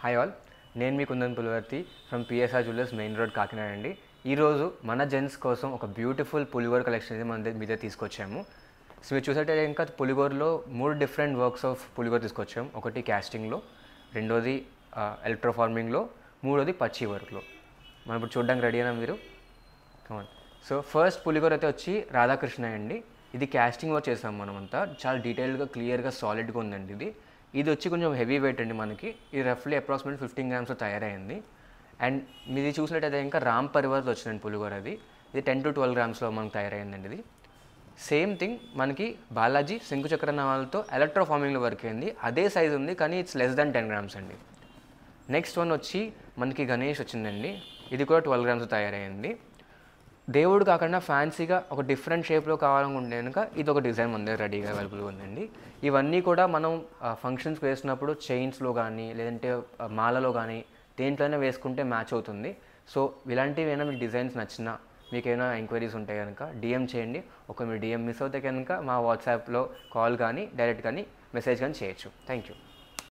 Hi all, నేను మీ Kundan Pulivarthi from PSR jewellers main road Kakinada అండి. ఈరోజు మన జెంట్స్ కోసం ఒక బ్యూటిఫుల్ పులిగోర కలెక్షన్ అనేది మన మీద తీసుకొచ్చాము. సో మీరు చూసేటైతే ఇంకా పులిగోరలో 3 డిఫరెంట్ వర్క్స్ ఆఫ్ పులిగోర తీసుకొచ్చాము. ఒకటి క్యాస్టింగ్లో, రెండోది ఎలక్ట్రో ఫార్మింగ్లో, మూడోది పచ్చి వర్క్లో. మనం ఇప్పుడు చూడడానికి రెడీ అయినా మీరు? కమాన్. సో ఫస్ట్ పులిగోర అయితే వచ్చి రాధాకృష్ణ అండి. ఇది క్యాస్టింగ్ వర్క్ చేసాం మనమంతా. చాలా డీటెయిల్గా, క్లియర్గా, సాలిడ్గా ఉందండి. ఇది వచ్చి కొంచెం హెవీ వెయిట్ అండి. మనకి ఇది రఫ్లీ అప్రాక్సిమేట్ 15 గ్రామ్స్లో తయారైంది. అండ్ మీది చూసినట్టయితే ఇంకా రామ్ పరివార్లో వచ్చిందండి పులిగోర. ఇది 10 to 12 గ్రామ్స్లో మనకు తయారైందండి. ఇది సేమ్ థింగ్ మనకి బాలాజీ శంకుచక్ర నామాలతో ఎలక్ట్రో ఫార్మింగ్లో వర్క్ అయింది. అదే సైజ్ ఉంది, కానీ ఇట్స్ లెస్ దాన్ 10 గ్రామ్స్ అండి. నెక్స్ట్ వన్ వచ్చి మనకి గణేష్ వచ్చిందండి. ఇది కూడా 12 గ్రామ్స్ తయారైంది. దేవుడు కాకుండా ఫ్యాన్సీగా ఒక డిఫరెంట్ షేప్లో కావాలనుకుంటే కనుక ఇది ఒక డిజైన్ మన దగ్గర రెడీగా అవైలబుల్గా ఉందండి. ఇవన్నీ కూడా మనం ఫంక్షన్స్కి వేసినప్పుడు చైన్స్లో కానీ, లేదంటే మాలలో కానీ దేంట్లోనే వేసుకుంటే మ్యాచ్ అవుతుంది. సో ఇలాంటివి ఏమైనా మీకు డిజైన్స్ నచ్చినా, మీకు ఏమైనా ఎంక్వైరీస్ ఉంటే కనుక డిఎం చేయండి. ఒక మీరు డిఎం మిస్ అవుతే కనుక మా వాట్సాప్లో కాల్ కానీ, డైరెక్ట్ కానీ, మెసేజ్ కానీ చేయొచ్చు. Thank you.